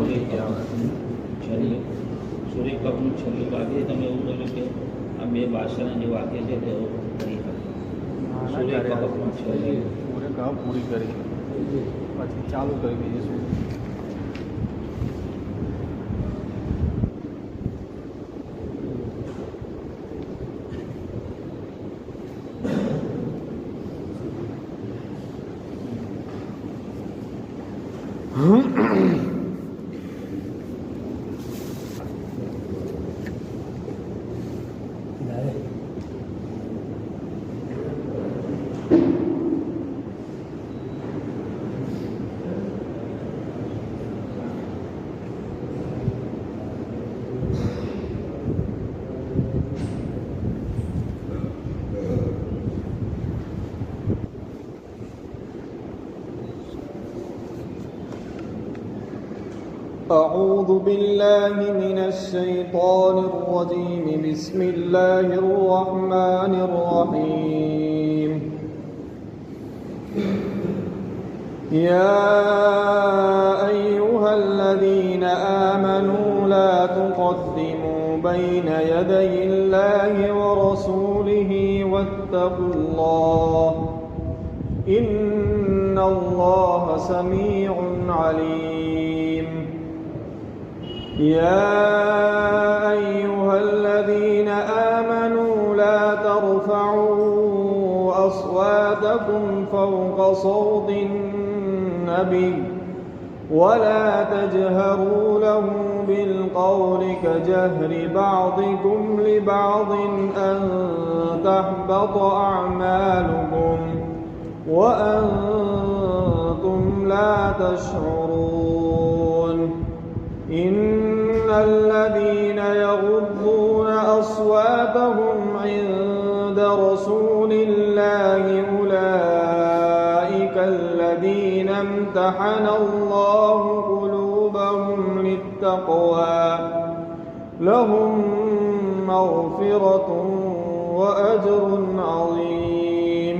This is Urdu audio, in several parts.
સૂર્ય કપનું છેલ્લું વાક્ય તમે એવું બોલ્યું કે આ બે ભાષાના જે વાક્ય છે તે કરી સૂર્ય કપનું છેલ્લું પૂરે કહા પૂરી કરી પછી ચાલુ કરી દઈશું. أعوذ بالله من الشيطان الرجيم. بسم الله الرحمن الرحيم. يا أيها الذين آمنوا لا تقدموا بين يدي الله ورسوله واتقوا الله إن الله سميع عليم. يا أيها الذين آمنوا لا ترفعوا أصواتكم فوق صوت النبي ولا تجهروا له بالقول كجهر بعضكم لبعض أن تحبط أعمالكم وأنتم لا تشعرون. إن الذين يغضون أصواتهم عند رسول الله أولئك الذين امتحن الله قلوبهم للتقوى لهم مغفرة وأجر عظيم.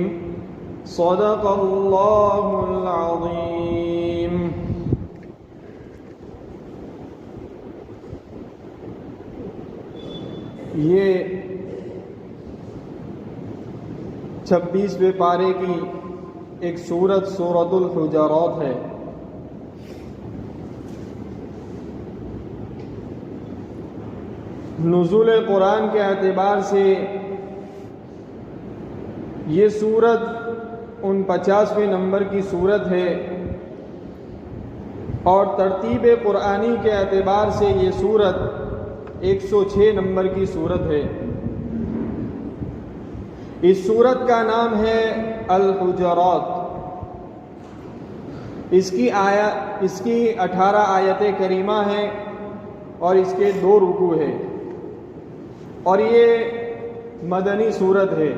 صدق الله العظيم. یہ 26ویں پارے کی ایک سورت سورۃ الحجرات ہے. نزول قرآن کے اعتبار سے یہ سورت 49ویں نمبر کی سورت ہے اور ترتیب قرآنی کے اعتبار سے یہ سورت 106 نمبر کی سورت ہے. اس سورت کا نام ہے الحجرات. اس کی 18 آیتیں کریمہ ہیں اور اس کے 2 رکوع ہیں اور یہ مدنی سورت ہے.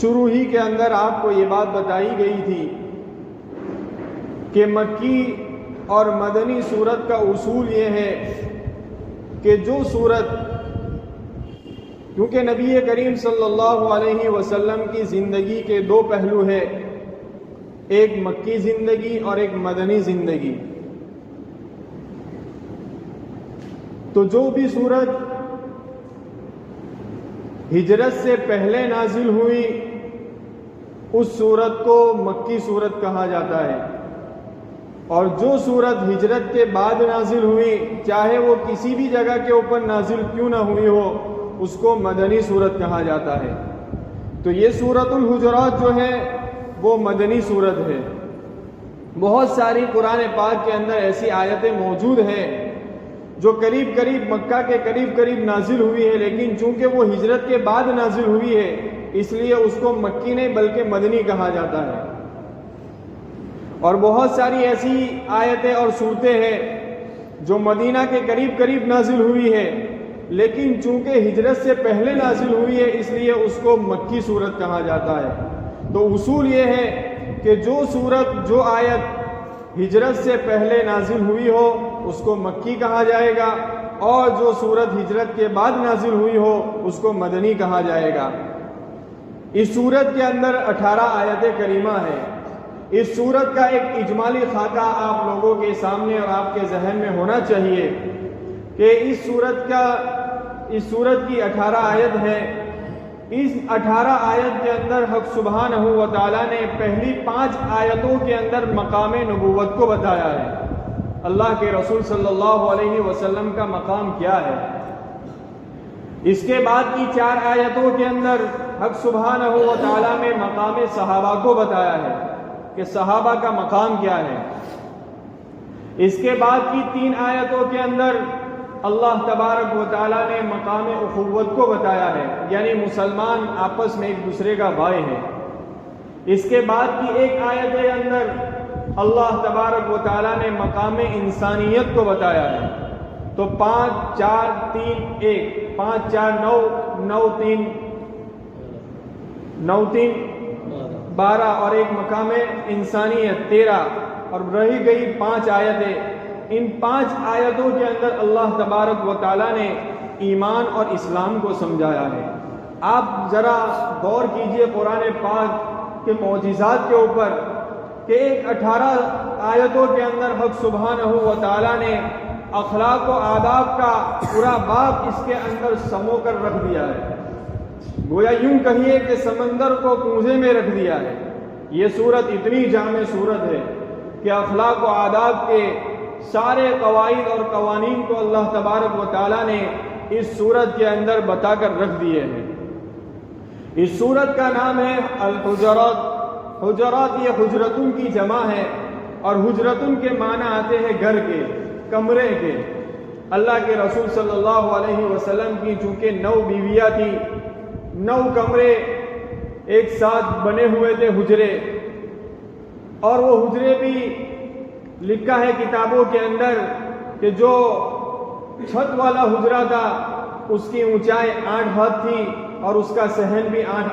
شروع ہی کے اندر آپ کو یہ بات بتائی گئی تھی کہ مکی اور مدنی سورت کا اصول یہ ہے کہ جو سورت، کیونکہ نبی کریم صلی اللہ علیہ وسلم کی زندگی کے 2 پہلو ہیں، ایک مکی زندگی اور ایک مدنی زندگی. تو جو بھی سورت ہجرت سے پہلے نازل ہوئی اس سورت کو مکی سورت کہا جاتا ہے، اور جو سورت ہجرت کے بعد نازل ہوئی چاہے وہ کسی بھی جگہ کے اوپر نازل کیوں نہ ہوئی ہو اس کو مدنی سورت کہا جاتا ہے. تو یہ سورۃ الحجرات جو ہے وہ مدنی سورت ہے. بہت ساری قرآن پاک کے اندر ایسی آیتیں موجود ہیں جو قریب مکہ کے قریب نازل ہوئی ہے، لیکن چونکہ وہ ہجرت کے بعد نازل ہوئی ہے اس لیے اس کو مکی نہیں بلکہ مدنی کہا جاتا ہے. اور بہت ساری ایسی آیتیں اور صورتیں ہیں جو مدینہ کے قریب نازل ہوئی ہے لیکن چونکہ ہجرت سے پہلے نازل ہوئی ہے اس لیے اس کو مکی صورت کہا جاتا ہے. تو اصول یہ ہے کہ جو صورت جو آیت ہجرت سے پہلے نازل ہوئی ہو اس کو مکی کہا جائے گا اور جو صورت ہجرت کے بعد نازل ہوئی ہو اس کو مدنی کہا جائے گا. اس صورت کے اندر 18 آیتیں کریمہ ہیں. اس صورت کا ایک اجمالی خاکہ آپ لوگوں کے سامنے اور آپ کے ذہن میں ہونا چاہیے کہ اس صورت کی 18 آیت ہے. اس 18 آیت کے اندر حق سبحانہ و تعالیٰ نے پہلی 5 آیتوں کے اندر مقام نبوت کو بتایا ہے. اللہ کے رسول صلی اللہ علیہ وسلم کا مقام کیا ہے. اس کے بعد کی 4 آیتوں کے اندر حق سبحانہ و تعالیٰ نے مقام صحابہ کو بتایا ہے کہ صحابہ کا مقام کیا ہے. اس کے بعد کی 3 آیتوں کے اندر اللہ تبارک و تعالیٰ نے مقام اخوت کو بتایا ہے، یعنی مسلمان آپس میں ایک دوسرے کا بھائی ہے. اس کے بعد کی 1 آیت کے اندر اللہ تبارک و تعالیٰ نے مقام انسانیت کو بتایا ہے. تو 5 4 3 1 5 4 9 9 3 9 3 12 اور ایک مقام انسانیت 13 اور رہی گئی 5 آیتیں. ان 5 آیتوں کے اندر اللہ تبارک و تعالیٰ نے ایمان اور اسلام کو سمجھایا ہے. آپ ذرا غور کیجئے قرآن پاک کے معجزات کے اوپر کہ ایک 18 آیتوں کے اندر حق سبحانہ و تعالیٰ نے اخلاق و آداب کا پورا باب اس کے اندر سمو کر رکھ دیا ہے. گویا یوں کہیے کہ سمندر کو کوزے میں رکھ دیا ہے. یہ صورت اتنی جامع صورت ہے کہ اخلاق و آداب کے سارے قواعد اور قوانین کو اللہ تبارک و تعالیٰ نے اس صورت کے اندر بتا کر رکھ دیے ہیں. اس صورت کا نام ہے الحجرات. حجرات یہ حجرتن کی جمع ہے اور حجرتن کے معنی آتے ہیں گھر کے، کمرے کے. اللہ کے رسول صلی اللہ علیہ وسلم کی چونکہ 9 بیویاں تھی، 9 کمرے ایک ساتھ بنے ہوئے تھے حجرے، اور وہ حجرے بھی لکھا ہے کتابوں کے اندر کہ جو چھت والا حجرہ تھا اس کی اونچائی 8 ہاتھ تھی اور اس کا صحن بھی 8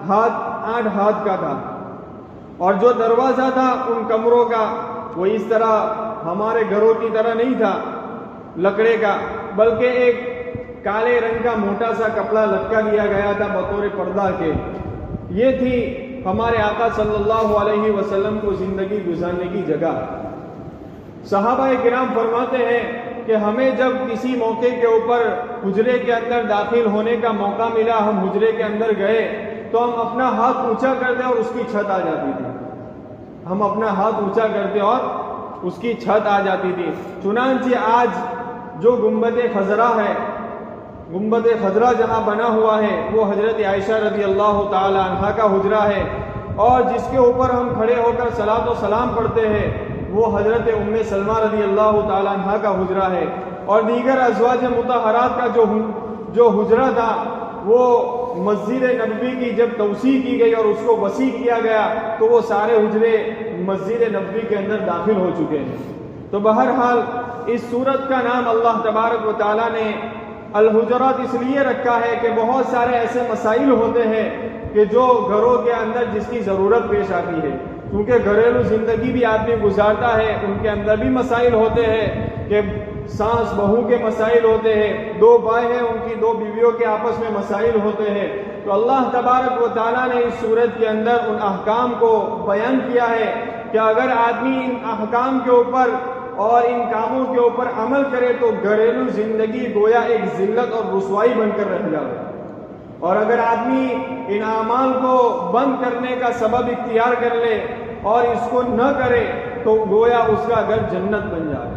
ہاتھ کا تھا. اور جو دروازہ تھا ان کمروں کا وہ اس طرح ہمارے گھروں کی طرح نہیں تھا لکڑے کا، بلکہ ایک کالے رنگ کا موٹا سا کپڑا لٹکا دیا گیا تھا بطور پردہ کے. یہ تھی ہمارے آقا صلی اللہ علیہ وسلم کو زندگی گزارنے کی جگہ. صحابہ کرام فرماتے ہیں کہ ہمیں جب کسی موقع کے اوپر حجرے کے اندر داخل ہونے کا موقع ملا، ہم حجرے کے اندر گئے تو ہم اپنا ہاتھ اونچا کرتے اور اس کی چھت آ جاتی تھی. ہم اپنا ہاتھ اونچا کرتے اور اس کی چھت آ جاتی تھی. چنانچہ آج جو گنبد خضرا ہے، گنبد خضرا جہاں بنا ہوا ہے وہ حضرت عائشہ رضی اللہ تعالی عنہا کا حجرہ ہے، اور جس کے اوپر ہم کھڑے ہو کر صلاۃ و سلام پڑھتے ہیں وہ حضرت ام سلمہ رضی اللہ تعالی عنہا کا حجرہ ہے. اور دیگر ازواج مطہرات کا جو حجرہ تھا وہ مسجد نبوی کی جب توسیع کی گئی اور اس کو وسیع کیا گیا تو وہ سارے حجرے مسجد نبوی کے اندر داخل ہو چکے ہیں. تو بہرحال اس صورت کا نام اللہ تبارک و تعالیٰ نے الحجرات اس لیے رکھا ہے کہ بہت سارے ایسے مسائل ہوتے ہیں کہ جو گھروں کے اندر جس کی ضرورت پیش آتی ہے. کیونکہ گھریلو زندگی بھی آدمی گزارتا ہے، ان کے اندر بھی مسائل ہوتے ہیں کہ ساس بہو کے مسائل ہوتے ہیں، 2 بھائی ہیں ان کی 2 بیویوں کے آپس میں مسائل ہوتے ہیں. تو اللہ تبارک و تعالیٰ نے اس صورت کے اندر ان احکام کو بیان کیا ہے کہ اگر آدمی ان احکام کے اوپر اور ان کاموں کے اوپر عمل کرے تو گھریلو زندگی گویا ایک ذلت اور رسوائی بن کر رہ جائے، اور اگر آدمی ان اعمال کو بند کرنے کا سبب اختیار کر لے اور اس کو نہ کرے تو گویا اس کا گھر جنت بن جائے.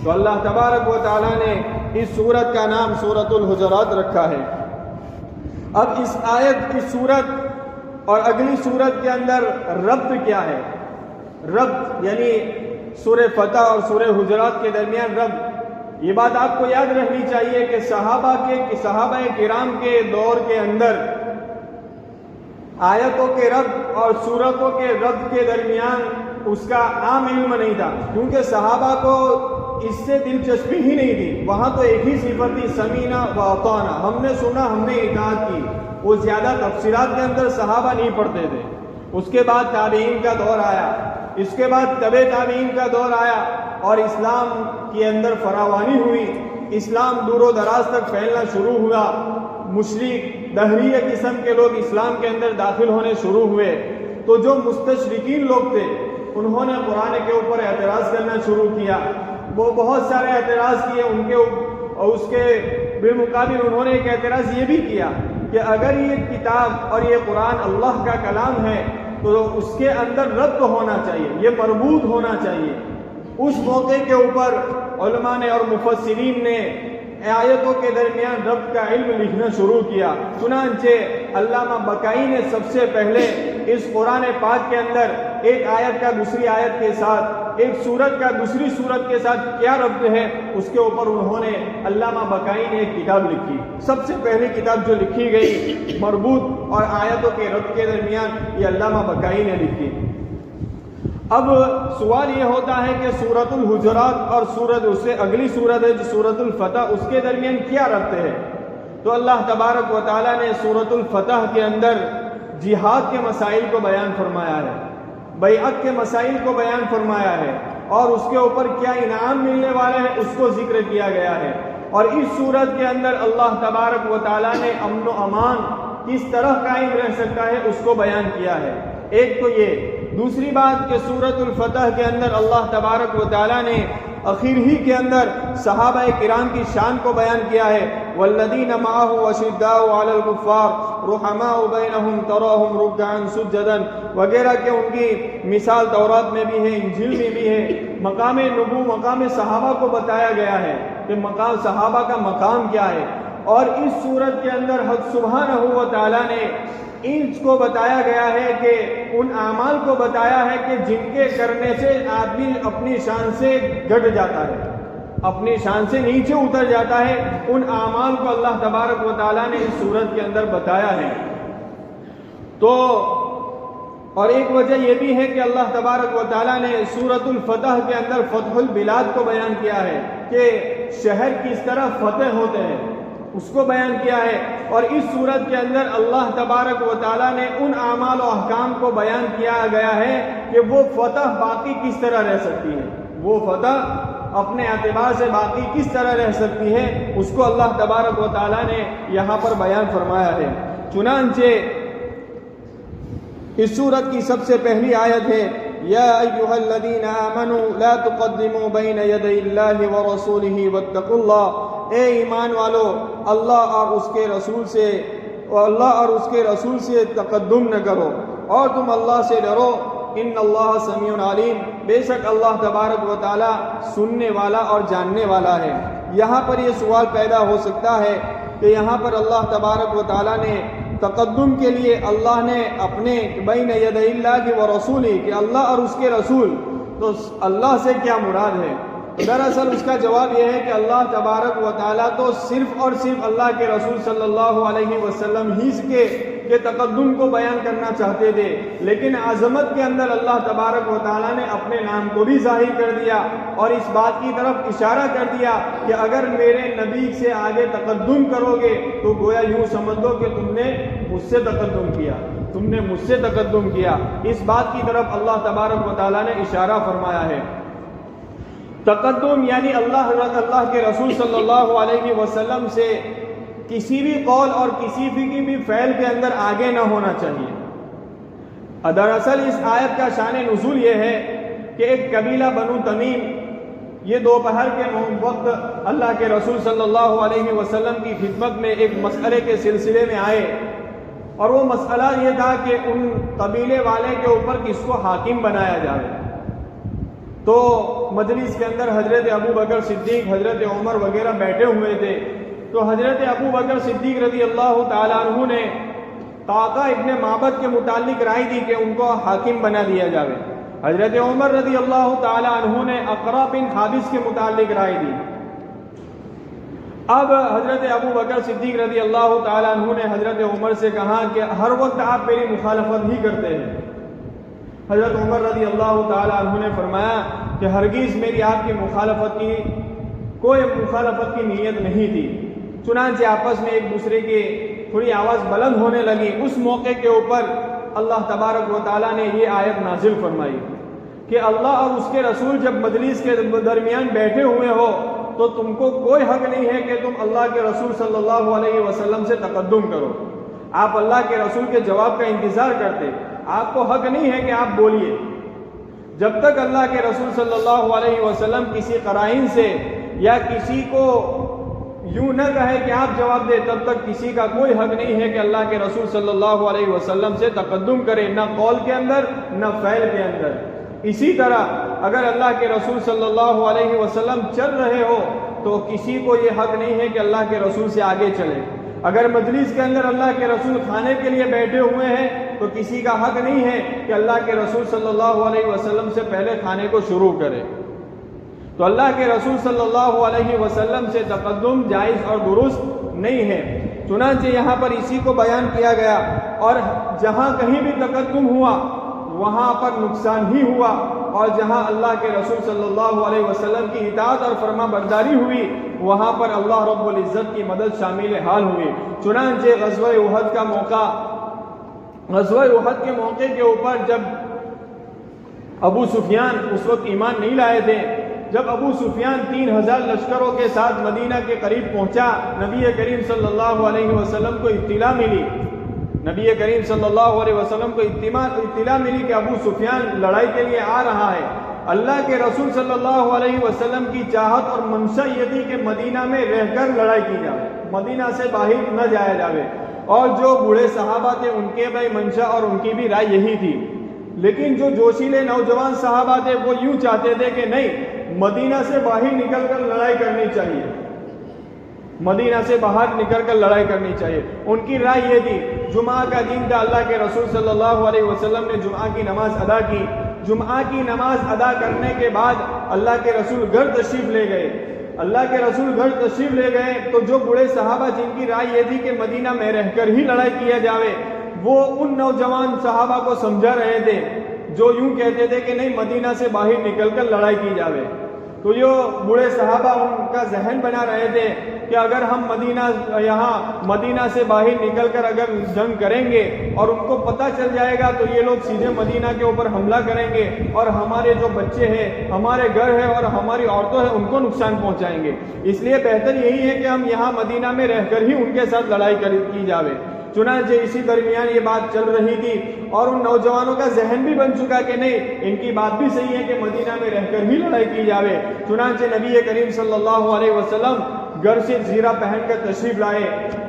تو اللہ تبارک و تعالیٰ نے اس سورت کا نام سورۃ الحجرات رکھا ہے. اب اس آیت، اس سورت اور اگلی سورت کے اندر ربط کیا ہے؟ ربط یعنی سورہ فتح اور سورہ حجرات کے درمیان ربط. یہ بات آپ کو یاد رہنی چاہیے کہ صحابہ کرام کے دور کے اندر آیتوں کے ربط اور سورتوں کے ربط کے درمیان اس کا عام علم نہیں تھا، کیونکہ صحابہ کو اس سے دلچسپی ہی نہیں تھی. وہاں تو ایک ہی صفت تھی، سمینا و اطعنا، ہم نے سنا ہم نے اطاعت کی. وہ زیادہ تفصیلات کے اندر صحابہ نہیں پڑھتے تھے. اس کے بعد تابعین کا دور آیا، اس کے بعد تبع تابعین کا دور آیا اور اسلام کے اندر فراوانی ہوئی. اسلام دور و دراز تک پھیلنا شروع ہوا. مشرک دہریہ قسم کے لوگ اسلام کے اندر داخل ہونے شروع ہوئے. تو جو مستشرقین لوگ تھے انہوں نے قرآن کے اوپر اعتراض کرنا شروع کیا، وہ بہت سارے اعتراض کیے ان کے اور اس کے بالمقابل انہوں نے ایک اعتراض یہ بھی کیا کہ اگر یہ کتاب اور یہ قرآن اللہ کا کلام ہے تو اس کے اندر ربط ہونا چاہیے، یہ مربوط ہونا چاہیے۔ اس موقع کے اوپر علماء نے اور مفسرین نے آیتوں کے درمیان ربط کا علم لکھنا شروع کیا۔ چنانچہ علامہ بقائی نے سب سے پہلے اس قرآن پاک کے اندر ایک آیت کا دوسری آیت کے ساتھ، ایک سورت کا دوسری سورت کے ساتھ کیا ربط ہے، اس کے اوپر انہوں نے علامہ بقائی نے ایک کتاب لکھی۔ سب سے پہلی کتاب جو لکھی گئی مربوط اور آیتوں کے ربط کے درمیان، یہ علامہ بقائی نے لکھی۔ اب سوال یہ ہوتا ہے کہ سورۃ الحجرات اور سورت اس سے اگلی سورت ہے جو سورۃ الفتح، اس کے درمیان کیا ربط ہے؟ تو اللہ تبارک و تعالیٰ نے سورۃ الفتح کے اندر جہاد کے مسائل کو بیان فرمایا ہے، بیعت کے مسائل کو بیان فرمایا ہے، اور اس کے اوپر کیا انعام ملنے والے ہیں اس کو ذکر کیا گیا ہے۔ اور اس سورت کے اندر اللہ تبارک و تعالیٰ نے امن و امان کس طرح قائم رہ سکتا ہے اس کو بیان کیا ہے۔ ایک تو یہ، دوسری بات کہ سورۃ الفتح کے اندر اللہ تبارک و تعالیٰ نے اخیر ہی کے اندر صحابہ کرام کی شان کو بیان کیا ہے۔ والذین معہ اشداء علی الکفار رحماء بینہم تراہم رکعا سجدا وغیرہ کہ ان کی مثال تورات میں بھی ہے، انجیل میں بھی ہے۔ مقام مقام صحابہ کو بتایا گیا ہے کہ مقام صحابہ کا مقام کیا ہے، اور اس صورت کے اندر حق سبحانہ و تعالیٰ نے ان کو بتایا گیا ہے کہ ان اعمال کو بتایا ہے کہ جن کے کرنے سے آدمی اپنی شان سے گھٹ جاتا ہے، اپنی شان سے نیچے اتر جاتا ہے، ان اعمال کو اللہ تبارک و تعالیٰ نے اس صورت کے اندر بتایا ہے۔ تو اور ایک وجہ یہ بھی ہے کہ اللہ تبارک و تعالیٰ نے سورۃ الفتح کے اندر فتح البلاد کو بیان کیا ہے کہ شہر کس طرح فتح ہوتے ہیں، اس کو بیان کیا ہے۔ اور اس صورت کے اندر اللہ تبارک و تعالیٰ نے ان اعمال و احکام کو بیان کیا گیا ہے کہ وہ فتح باقی کس طرح رہ سکتی ہے، وہ فتح اپنے اعتبار سے باقی کس طرح رہ سکتی ہے، اس کو اللہ تبارک و تعالیٰ نے یہاں پر بیان فرمایا ہے۔ چنانچہ اس سورت کی سب سے پہلی آیت ہے یا ایھا الذین آمنوا لا تقدموا بین یدی اللہ ورسولہ واتقوا اللہ، اے ایمان والو اللہ اور اس کے رسول سے تقدم نہ کرو اور تم اللہ سے ڈرو، ان اللہ سمیع علیم، بے شک اللہ تبارک و تعالیٰ سننے والا اور جاننے والا ہے۔ یہاں پر یہ سوال پیدا ہو سکتا ہے کہ یہاں پر اللہ تبارک و تعالیٰ نے تقدم کے لیے اللہ نے اپنے بین یدی اللہ و رسولی کہ اللہ اور اس کے رسول، تو اللہ سے کیا مراد ہے؟ دراصل اس کا جواب یہ ہے کہ اللہ تبارک و تعالیٰ تو صرف اور صرف اللہ کے رسول صلی اللہ علیہ وسلم ہی کے تقدم کو بیان کرنا چاہتے تھے، لیکن عظمت کے اندر اللہ تبارک و تعالیٰ نے اپنے نام کو بھی ظاہر کر دیا اور اس بات کی طرف اشارہ کر دیا کہ اگر میرے نبی سے آگے تقدم کرو گے تو گویا یوں سمجھ دو کہ تم نے مجھ سے تقدم کیا، تم نے مجھ سے تقدم کیا۔ اس بات کی طرف اللہ تبارک و تعالیٰ نے اشارہ فرمایا ہے۔ تقدم یعنی اللہ کے رسول صلی اللہ علیہ وسلم سے کسی بھی قول اور کسی بھی فعل کے اندر آگے نہ ہونا چاہیے۔ دراصل اس آیت کا شان نزول یہ ہے کہ ایک قبیلہ بنو تمیم یہ دوپہر کے وقت اللہ کے رسول صلی اللہ علیہ وسلم کی خدمت میں ایک مسئلے کے سلسلے میں آئے، اور وہ مسئلہ یہ تھا کہ ان قبیلے والے کے اوپر کس کو حاکم بنایا جائے۔ تو مجلس کے اندر حضرت ابو بکر صدیق، حضرت عمر وغیرہ بیٹھے ہوئے تھے، تو حضرت ابو بکر صدیق رضی اللہ تعالیٰ عنہ نے قعقاع ابن معبد کے متعلق رائے دی کہ ان کو حاکم بنا دیا جائے۔ حضرت عمر رضی اللہ تعالیٰ عنہ نے اقرا بن حابس کے متعلق رائے دی۔ اب حضرت ابو بکر صدیق رضی اللہ تعالیٰ عنہ نے حضرت عمر سے کہا کہ ہر وقت آپ میری مخالفت ہی کرتے ہیں۔ حضرت عمر رضی اللہ تعالیٰ عنہ نے فرمایا کہ ہرگز میری آپ کی مخالفت کی نیت نہیں تھی۔ چنانچہ آپس میں ایک دوسرے کی تھوڑی آواز بلند ہونے لگی۔ اس موقع کے اوپر اللہ تبارک و تعالیٰ نے یہ آیت نازل فرمائی کہ اللہ اور اس کے رسول جب مجلس کے درمیان بیٹھے ہوئے ہو تو تم کو کوئی حق نہیں ہے کہ تم اللہ کے رسول صلی اللہ علیہ وسلم سے تقدم کرو۔ آپ اللہ کے رسول کے جواب کا انتظار کرتے، آپ کو حق نہیں ہے کہ آپ بولیے. جب تک اللہ کے رسول صلی اللہ علیہ وسلم کسی قرائن سے یا کسی کو یوں نہ کہے کہ آپ جواب دیں، تب تک کسی کا کوئی حق نہیں ہے کہ اللہ کے رسول صلی اللہ علیہ وسلم سے تقدم کرے، نہ قول کے اندر نہ فعل کے اندر. اسی طرح اگر اللہ کے رسول صلی اللہ علیہ وسلم چل رہے ہو تو کسی کو یہ حق نہیں ہے کہ اللہ کے رسول سے آگے چلے. اگر مجلس کے اندر اللہ کے رسول کھانے کے لیے بیٹھے ہوئے ہیں تو کسی کا حق نہیں ہے کہ اللہ کے رسول صلی اللہ علیہ وسلم سے پہلے کھانے کو شروع کرے. تو اللہ کے رسول صلی اللہ علیہ وسلم سے تقدم جائز اور درست نہیں ہے. چنانچہ یہاں پر اسی کو بیان کیا گیا، اور جہاں کہیں بھی تقدم ہوا وہاں پر نقصان ہی ہوا، اور جہاں اللہ کے رسول صلی اللہ علیہ وسلم کی اطاعت اور فرما برداری ہوئی وہاں پر اللہ رب العزت کی مدد شامل حال ہوئی. چنانچہ غزوہ احد کا موقع، غزوہ احد کے موقع کے اوپر جب ابو سفیان اس وقت ایمان نہیں لائے تھے، جب ابو سفیان 3000 لشکروں کے ساتھ مدینہ کے قریب پہنچا، نبی کریم صلی اللہ علیہ وسلم کو اطلاع ملی، نبی کریم صلی اللہ علیہ وسلم کو اطلاع ملی کہ ابو سفیان لڑائی کے لیے آ رہا ہے. اللہ کے رسول صلی اللہ علیہ وسلم کی چاہت اور منشا یہ تھی کہ مدینہ میں رہ کر لڑائی کی جائے، مدینہ سے باہر نہ جایا جاوے، اور جو بوڑھے صحابہ تھے ان کے بھی منشا اور ان کی بھی رائے یہی تھی. لیکن جو جوشیلے نوجوان صحابہ تھے وہ یوں چاہتے تھے کہ نہیں، مدینہ سے باہر نکل کر لڑائی کرنی چاہیے، مدینہ سے باہر نکل کر لڑائی کرنی چاہیے. ان کی رائے یہ تھی. جمعہ کا دن تھا، اللہ کے رسول صلی اللہ علیہ وسلم نے جمعہ کی نماز ادا کی. جمعہ کی نماز ادا کرنے کے بعد اللہ کے رسول گھر تشریف لے گئے. اللہ کے رسول گھر تشریف لے گئے تو جو بڑے صحابہ جن کی رائے یہ تھی کہ مدینہ میں رہ کر ہی لڑائی کیا جاوے، وہ ان نوجوان صحابہ کو سمجھا رہے تھے جو یوں کہتے تھے کہ نہیں، مدینہ سے باہر نکل کر لڑائی کی جاوے. تو یہ بوڑھے صحابہ ان کا ذہن بنا رہے تھے کہ اگر ہم مدینہ سے باہر نکل کر اگر جنگ کریں گے اور ان کو پتہ چل جائے گا تو یہ لوگ سیدھے مدینہ کے اوپر حملہ کریں گے اور ہمارے جو بچے ہیں، ہمارے گھر ہے اور ہماری عورتوں ہیں، ان کو نقصان پہنچائیں گے. اس لیے بہتر یہی ہے کہ ہم یہاں مدینہ میں رہ کر ہی ان کے ساتھ لڑائی کی جاوے. چنانچہ اسی درمیان یہ بات چل رہی تھی اور ان نوجوانوں کا ذہن بھی بن چکا کہ نہیں، ان کی بات بھی صحیح ہے کہ مدینہ میں رہ کر ہی لڑائی کی جاوے. چنانچہ نبی کریم صلی اللہ علیہ وسلم گھر سے زیرہ پہن کر تشریف لائے،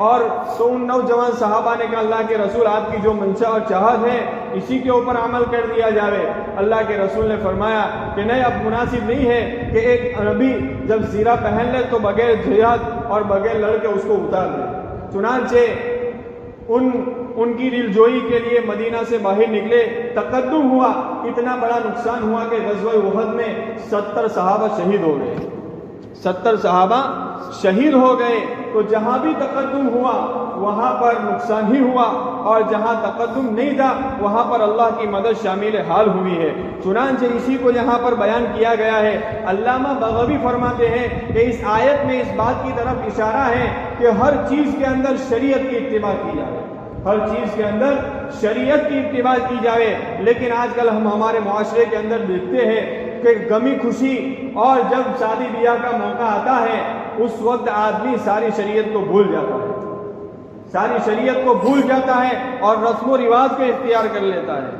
اور تو ان نوجوان صحابہ نے کہا اللہ کے رسول آپ کی جو منشا اور چاہت ہے اسی کے اوپر عمل کر دیا جاوے. اللہ کے رسول نے فرمایا کہ نہیں، اب مناسب نہیں ہے کہ ایک نبی جب زیرہ پہن لے تو بغیر جہاد اور بغیر لڑ کے اس کو اتار دے. چنانچہ ان کی دل جوئی کے لیے مدینہ سے باہر نکلے. تقدم ہوا، اتنا بڑا نقصان ہوا کہ غزوہ احد میں 70 صحابہ شہید ہو گئے. 70 صحابہ شہید ہو گئے. تو جہاں بھی تقدم ہوا وہاں پر نقصان ہی ہوا، اور جہاں تقدم نہیں تھا وہاں پر اللہ کی مدد شامل حال ہوئی ہے. چنانچہ اسی کو یہاں پر بیان کیا گیا ہے. علامہ بغوی فرماتے ہیں کہ اس آیت میں اس بات کی طرف اشارہ ہے کہ ہر چیز کے اندر شریعت کی اتباع کی جائے، ہر چیز کے اندر شریعت کی اتباع کی جائے. لیکن آج کل ہم ہمارے معاشرے کے اندر دیکھتے ہیں کہ غمی خوشی اور جب شادی بیاہ کا موقع آتا ہے اس وقت آدمی ساری شریعت کو بھول جاتا ہے، ساری شریعت کو بھول جاتا ہے اور رسم و رواج کو اختیار کر لیتا ہے،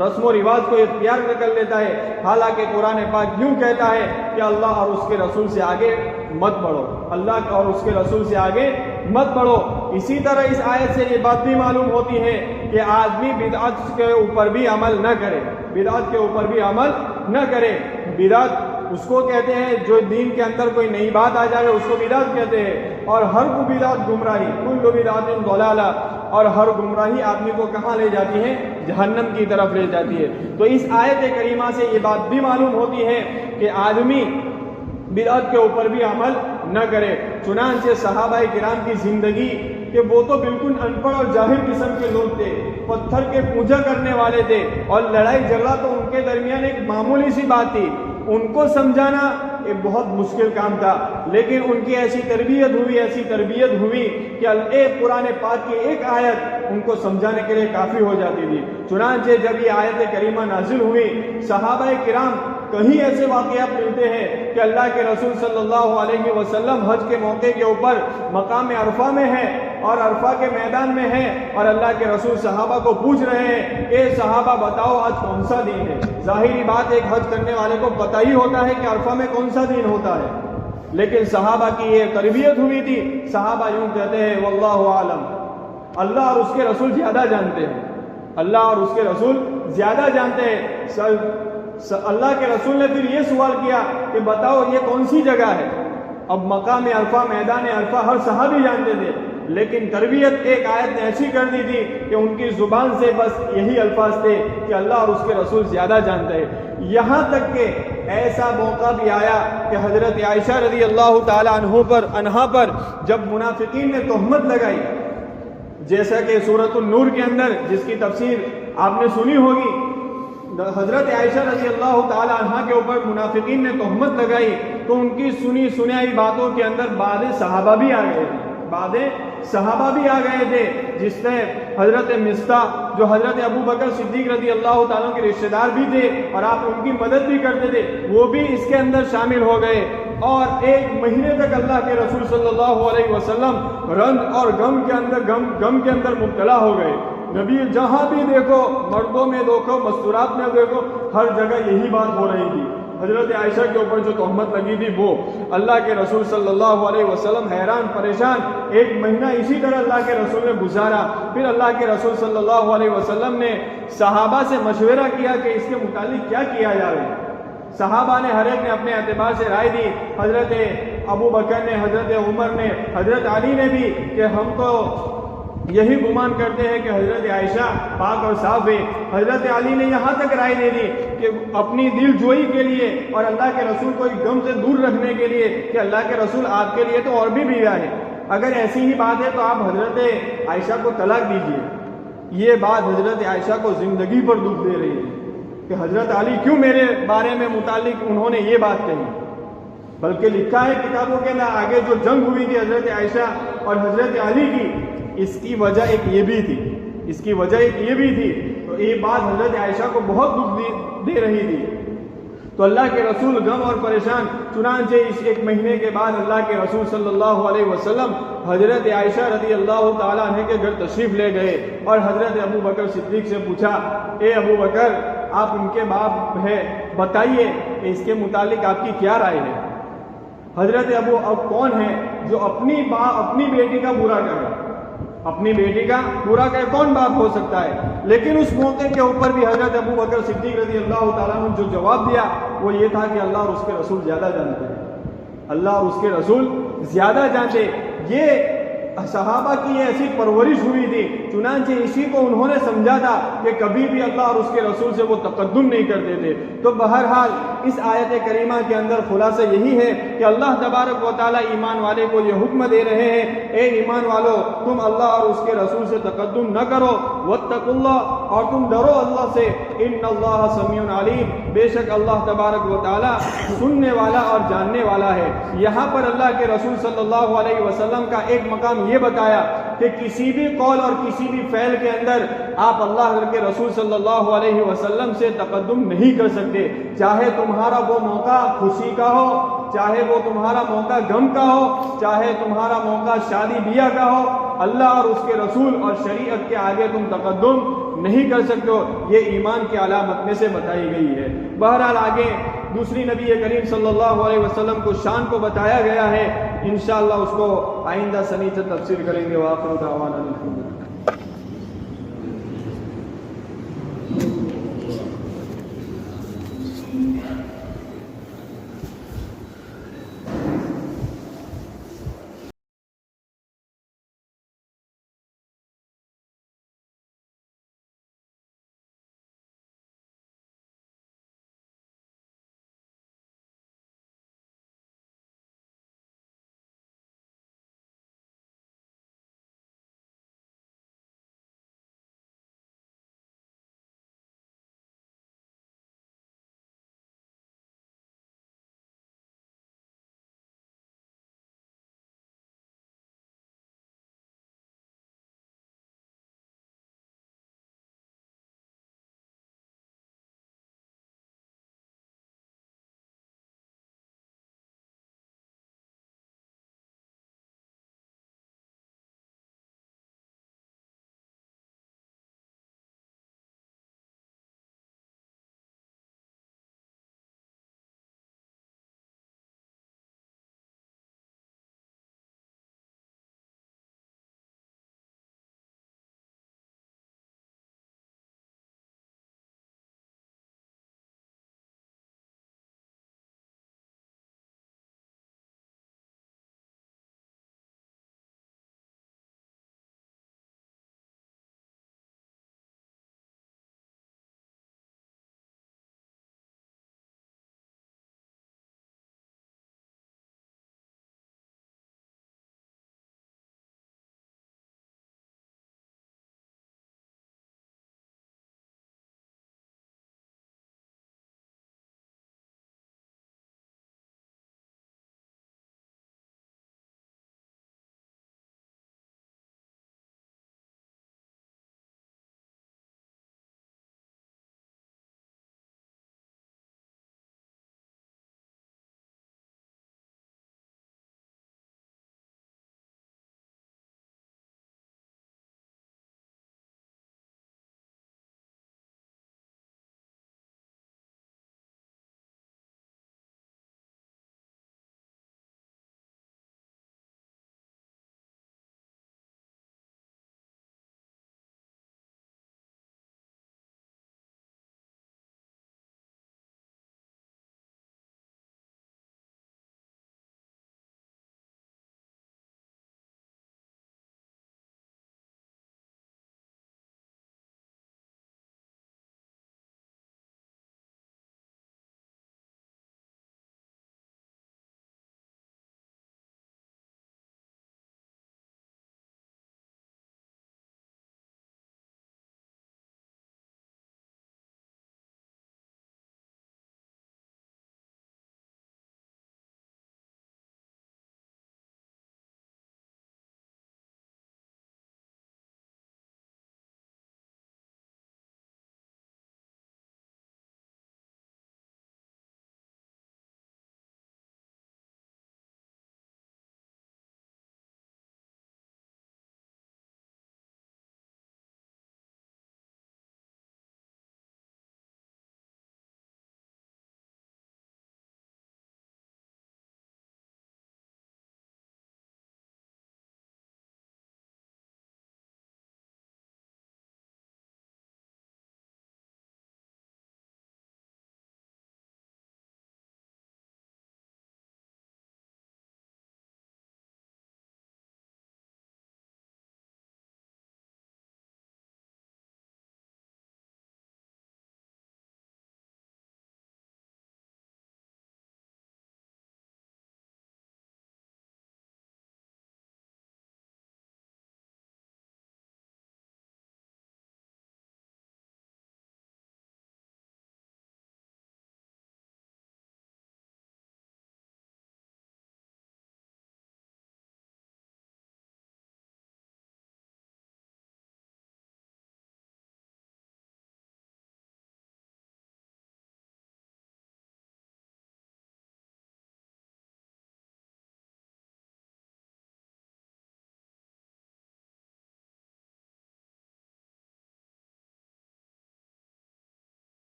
رسم و رواج کو اختیار کر لیتا ہے. حالانکہ قرآن پاک یوں کہتا ہے کہ اللہ اور اس کے رسول سے آگے مت بڑھو، اللہ اور اس کے رسول سے آگے مت بڑھو. اسی طرح اس آیت سے یہ بات بھی معلوم ہوتی ہے کہ آدمی بدعت کے اوپر بھی عمل نہ کرے، بدعت کے اوپر بھی عمل نہ کرے. بدعت اس کو کہتے ہیں جو دین کے اندر کوئی نئی بات آ جائے اس کو بدعت کہتے ہیں، اور ہر کو بدعت گمراہی، کل بدعت ضلالہ، اور ہر گمراہی آدمی کو کہاں لے جاتی ہے؟ جہنم کی طرف لے جاتی ہے. تو اس آیت کریمہ سے یہ بات بھی معلوم ہوتی ہے کہ آدمی بدعت کے اوپر بھی عمل نہ کرے. چنانچہ صحابہ کرام کی زندگی کہ وہ تو بالکل ان پڑھ اور جاہل قسم کے لوگ تھے، پتھر کے پوجا کرنے والے تھے، اور لڑائی جھگڑا تو ان کے درمیان ایک معمولی سی بات تھی. ان کو سمجھانا ایک بہت مشکل کام تھا، لیکن ان کی ایسی تربیت ہوئی کہ ایک قرآن پاک کی ایک آیت ان کو سمجھانے کے لیے کافی ہو جاتی تھی. چنانچہ جب یہ آیت کریمہ نازل ہوئی صحابہ کرام کہیں ایسے واقعات ملتے ہیں کہ اللہ کے رسول صلی اللہ علیہ وسلم حج کے موقع کے اوپر مقام عرفہ میں ہے اور عرفہ کے میدان میں ہے اور اللہ کے رسول صحابہ کو پوچھ رہے ہیں کہ صحابہ بتاؤ آج کون سا دن ہے. ظاہری بات ایک حج کرنے والے کو پتہ ہی ہوتا ہے کہ عرفہ میں کون سا دن ہوتا ہے، لیکن صحابہ کی یہ تربیت ہوئی تھی. صحابہ یوں کہتے ہیں واللہ عالم، اللہ اور اس کے رسول زیادہ جانتے ہیں، اللہ اور اس کے رسول زیادہ جانتے ہیں. اللہ کے رسول نے پھر یہ سوال کیا کہ بتاؤ یہ کون سی جگہ ہے. اب مقام عرفہ، میدان عرفہ ہر صحابی جانتے تھے، لیکن تربیت ایک آیت نے ایسی کر دی تھی کہ ان کی زبان سے بس یہی الفاظ تھے کہ اللہ اور اس کے رسول زیادہ جانتے ہیں. یہاں تک کہ ایسا موقع بھی آیا کہ حضرت عائشہ رضی اللہ تعالی عنہا پر جب منافقین نے تہمت لگائی، جیسا کہ سورۃ النور کے اندر جس کی تفسیر آپ نے سنی ہوگی، حضرت عائشہ رضی اللہ تعالی عنہا کے اوپر منافقین نے تہمت لگائی تو ان کی سنی سنائی باتوں کے اندر بعض صحابہ بھی آ گئے تھے، جس نے حضرت مصطح جو حضرت ابو بکر صدیق رضی اللہ تعالیٰ کے رشتہ دار بھی تھے اور آپ ان کی مدد بھی کرتے تھے، وہ بھی اس کے اندر شامل ہو گئے اور ایک مہینے تک اللہ کے رسول صلی اللہ علیہ وسلم رنج اور غم کے اندر مبتلا ہو گئے. نبی جہاں بھی دیکھو، مردوں میں دیکھو، مستورات میں دیکھو، ہر جگہ یہی بات ہو رہی تھی. حضرت عائشہ کے اوپر جو تہمت لگی تھی وہ اللہ کے رسول صلی اللہ علیہ وسلم حیران پریشان. ایک مہینہ اسی طرح اللہ کے رسول نے گزارا. پھر اللہ کے رسول صلی اللہ علیہ وسلم نے صحابہ سے مشورہ کیا کہ اس کے متعلق کیا کیا جائے. صحابہ نے ہر ایک نے اپنے اعتبار سے رائے دی. حضرت ابو بکر نے، حضرت عمر نے، حضرت علی نے بھی کہ ہم تو یہی گمان کرتے ہیں کہ حضرت عائشہ پاک اور صاف ہے. حضرت علی نے یہاں تک رائے دے دی کہ اپنی دل جوئی کے لیے اور اللہ کے رسول کو ایک غم سے دور رکھنے کے لیے کہ اللہ کے رسول آپ کے لیے تو اور بھی بیوہ ہے، اگر ایسی ہی بات ہے تو آپ حضرت عائشہ کو طلاق دیجیے. یہ بات حضرت عائشہ کو زندگی پر دکھ دے رہی ہے کہ حضرت علی کیوں میرے بارے میں متعلق انہوں نے یہ بات کہی. بلکہ لکھا ہے کتابوں کے اندر آگے جو جنگ ہوئی تھی حضرت عائشہ اور حضرت علی کی، اس کی وجہ ایک یہ بھی تھی. تو یہ بات حضرت عائشہ کو بہت دکھ دے رہی تھی. تو اللہ کے رسول غم اور پریشان. چنانچہ اس ایک مہینے کے بعد اللہ کے رسول صلی اللہ علیہ وسلم حضرت عائشہ رضی اللہ تعالیٰ عنہ کے گھر تشریف لے گئے اور حضرت ابو بکر صدیق سے پوچھا، اے ابو بکر آپ ان کے باپ ہے، بتائیے کہ اس کے متعلق آپ کی کیا رائے ہے. حضرت اب کون ہے جو اپنی بیٹی کا برا کرے؟ اپنی بیٹی کا برا کرے کون باپ ہو سکتا ہے؟ لیکن اس موقع کے اوپر بھی حضرت ابو بکر صدیق رضی اللہ تعالیٰ عنہ جو جواب دیا وہ یہ تھا کہ اللہ اور اس کے رسول زیادہ جانتے ہیں، اللہ اور اس کے رسول زیادہ جانتے. یہ صحابہ کی یہ ایسی پرورش ہوئی تھی، چنانچہ اسی کو انہوں نے سمجھا تھا کہ کبھی بھی اللہ اور اس کے رسول سے وہ تقدم نہیں کرتے تھے. تو بہرحال اس آیت کریمہ کے اندر خلاصہ یہی ہے کہ اللہ تبارک و تعالیٰ ایمان والے کو یہ حکم دے رہے ہیں، اے ایمان والو تم اللہ اور اس کے رسول سے تقدم نہ کرو، واتقوا اللہ، اور تم ڈرو اللہ سے، ان اللہ سمیع علیم، بے شک اللہ تبارک و تعالیٰ سننے والا اور جاننے والا ہے. یہاں پر اللہ کے رسول صلی اللہ علیہ وسلم کا ایک مقام یہ بتایا کہ کسی بھی قول اور کسی بھی فعل کے اندر آپ اللہ کے رسول صلی اللہ علیہ وسلم سے تقدم نہیں کر سکتے. چاہے تمہارا وہ موقع خوشی کا ہو، چاہے وہ تمہارا موقع غم کا ہو، چاہے تمہارا موقع شادی بیاہ کا ہو، اللہ اور اس کے رسول اور شریعت کے آگے تم تقدم نہیں کر سکتے ہو. یہ ایمان کی علامت میں سے بتائی گئی ہے. بہرحال آگے دوسری نبی کریم صلی اللہ علیہ وسلم کو شان کو بتایا گیا ہے، انشاءاللہ اس کو آئندہ سنیچر تفسیر کریں گے. وآخر دعوانا الحمدللہ.